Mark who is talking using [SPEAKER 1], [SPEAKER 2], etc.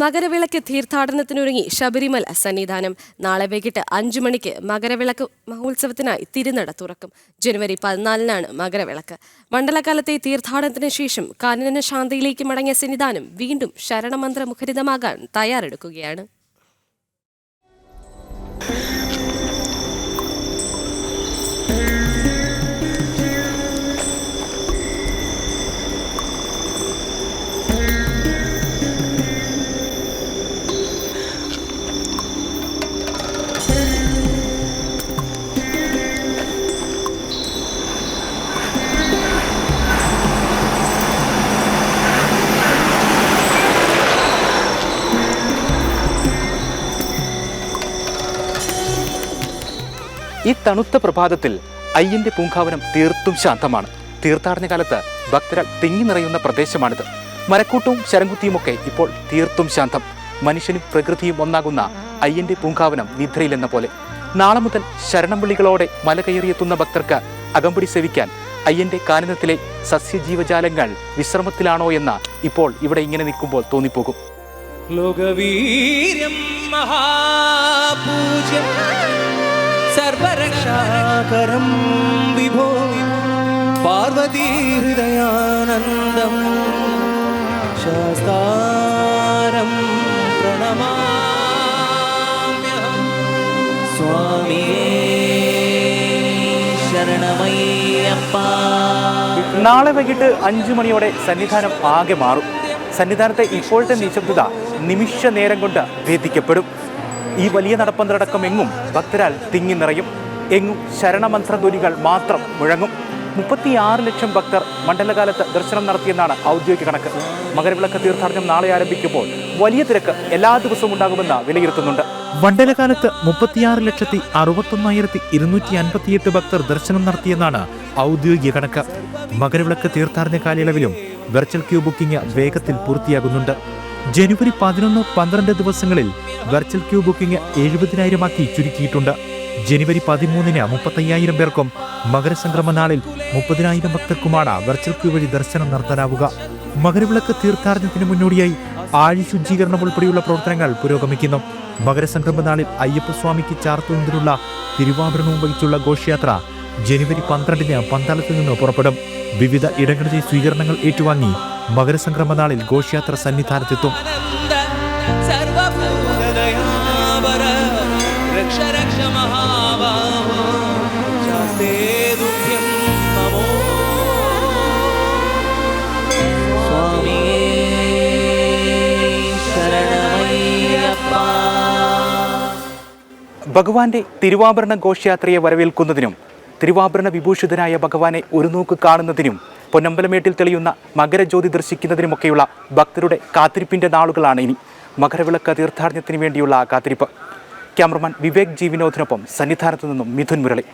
[SPEAKER 1] മകരവിളക്ക് തീർത്ഥാടനത്തിനൊരുങ്ങി ശബരിമല സന്നിധാനം. നാളെ വൈകിട്ട് 5 മണിക്ക് മകരവിളക്ക് മഹോത്സവത്തിനായി തിരുനട തുറക്കും. ജനുവരി 14-നാണ് മകരവിളക്ക്. മണ്ഡലകാലത്തെ തീർത്ഥാടനത്തിന് ശേഷം കാനന ശാന്തിയിലേക്ക് മടങ്ങിയ സന്നിധാനം വീണ്ടും ശരണമന്ത്ര മുഖരിതമാകാൻ തയ്യാറെടുക്കുകയാണ്.
[SPEAKER 2] ഈ തണുത്ത പ്രഭാതത്തിൽ അയ്യന്റെ പൂങ്കാവനം തീർത്തും ശാന്തമാണ്. തീർത്ഥാടന കാലത്ത് ഭക്തരാൽ തിങ്ങി നിറയുന്ന പ്രദേശമാണിത്. മരക്കൂട്ടവും ശരംകുത്തിയുമൊക്കെ ഇപ്പോൾ തീർത്തും ശാന്തം. മനുഷ്യനും പ്രകൃതിയും ഒന്നാകുന്ന അയ്യന്റെ പൂങ്കാവനം നിദ്രയിലെന്ന പോലെ. നാളെ മുതൽ ശരണംവിളികളോടെ മല കയറിയെത്തുന്ന ഭക്തർക്ക് അകമ്പടി സേവിക്കാൻ അയ്യന്റെ കാനനത്തിലെ സസ്യജീവജാലങ്ങൾ വിശ്രമത്തിലാണോ എന്ന് ഇപ്പോൾ ഇവിടെ ഇങ്ങനെ നിൽക്കുമ്പോൾ തോന്നിപ്പോകും.
[SPEAKER 3] ലോകവീര്യം മഹാപൂജ്യം സർവരക്ഷാകരം വിഭോ പാർവതീ ഹൃദയാനന്ദം ശാസ്താരം പ്രണമാമ്യഹം സ്വാമിയേ ശരണമയ്യപ്പ.
[SPEAKER 2] നാളെ വൈകിട്ട് 5 മണിയോടെ സന്നിധാനം ആകെ മാറും. സന്നിധാനത്തെ ഇപ്പോഴത്തെ നിശബ്ദത നിമിഷ നേരം കൊണ്ട് ഭേദിക്കപ്പെടും. ഈ വലിയ നടപ്പന്തലടക്കം എങ്ങും ഭക്തരാൽ തിങ്ങി നിറയും. എങ്ങും ശരണമന്ത്രധ്വനികൾ മാത്രം മുഴങ്ങും. 36 ലക്ഷം ഭക്തർ മണ്ഡലകാലത്ത് ദർശനം നടത്തിയെന്നാണ് ഔദ്യോഗിക കണക്ക്. മകരവിളക്ക് തീർത്ഥാടനം നാളെ ആരംഭിക്കുമ്പോൾ വലിയ തിരക്ക് എല്ലാ ദിവസവും ഉണ്ടാകുമെന്ന് വിലയിരുത്തുന്നുണ്ട്.
[SPEAKER 4] മണ്ഡലകാലത്ത് 36,61,258 ഭക്തർ ദർശനം നടത്തിയെന്നാണ് ഔദ്യോഗിക കണക്ക്. മകരവിളക്ക് തീർത്ഥാടന കാലയളവിലും വെർച്വൽ ക്യൂ ബുക്കിംഗ് വേഗത്തിൽ പൂർത്തിയാകുന്നുണ്ട്. ജനുവരി 11, 12 ദിവസങ്ങളിൽ വെർച്വൽ ക്യൂ ബുക്കിംഗ് 70,000 ചുരുക്കിയിട്ടുണ്ട്. ജനുവരി 13-ന് 35,000 പേർക്കും മകരസംക്രമ നാളിൽ 30,000 ഭക്തർക്കുമാണ് വെർച്വൽ ക്യൂ വഴി ദർശനം നടത്താനാവുക. മകരവിളക്ക് തീർത്ഥാടനത്തിന് മുന്നോടിയായി ആഴി ശുചീകരണം ഉൾപ്പെടെയുള്ള പ്രവർത്തനങ്ങൾ പുരോഗമിക്കുന്നു. മകരസംക്രമ നാളിൽ അയ്യപ്പസ്വാമിക്ക് ചാർത്തുന്നതിനുള്ള തിരുവാഭരണവും വഹിച്ചുള്ള ഘോഷയാത്ര ജനുവരി 12-ന് പന്തളത്ത് നിന്ന് പുറപ്പെടും. വിവിധ ഇടങ്ങളിലെ സ്വീകരണങ്ങൾ ഏറ്റുവാങ്ങി മകരസംക്രമ നാളിൽ ഘോഷയാത്ര സന്നിധാനത്തെത്തും.
[SPEAKER 2] ഭഗവാന്റെ തിരുവാഭരണ ഘോഷയാത്രയെ വരവേൽക്കുന്നതിനും തിരുവാഭരണ വിഭൂഷിതനായ ഭഗവാനെ ഒരു നോക്ക് കാണുന്നതിനും പൊന്നമ്പലമേട്ടിൽ തെളിയുന്ന മകരജ്യോതി ദർശിക്കുന്നതിനുമൊക്കെയുള്ള ഭക്തരുടെ കാത്തിരിപ്പിന്റെ നാളുകളാണ് ഇനി. മകരവിളക്ക് തീർത്ഥാടനത്തിന് വേണ്ടിയുള്ള കാത്തിരിപ്പ്. ക്യാമറമാൻ വിവേക് ജി വിനോദിനൊപ്പം സന്നിധാനത്തു നിന്നും മിഥുൻ മുരളി.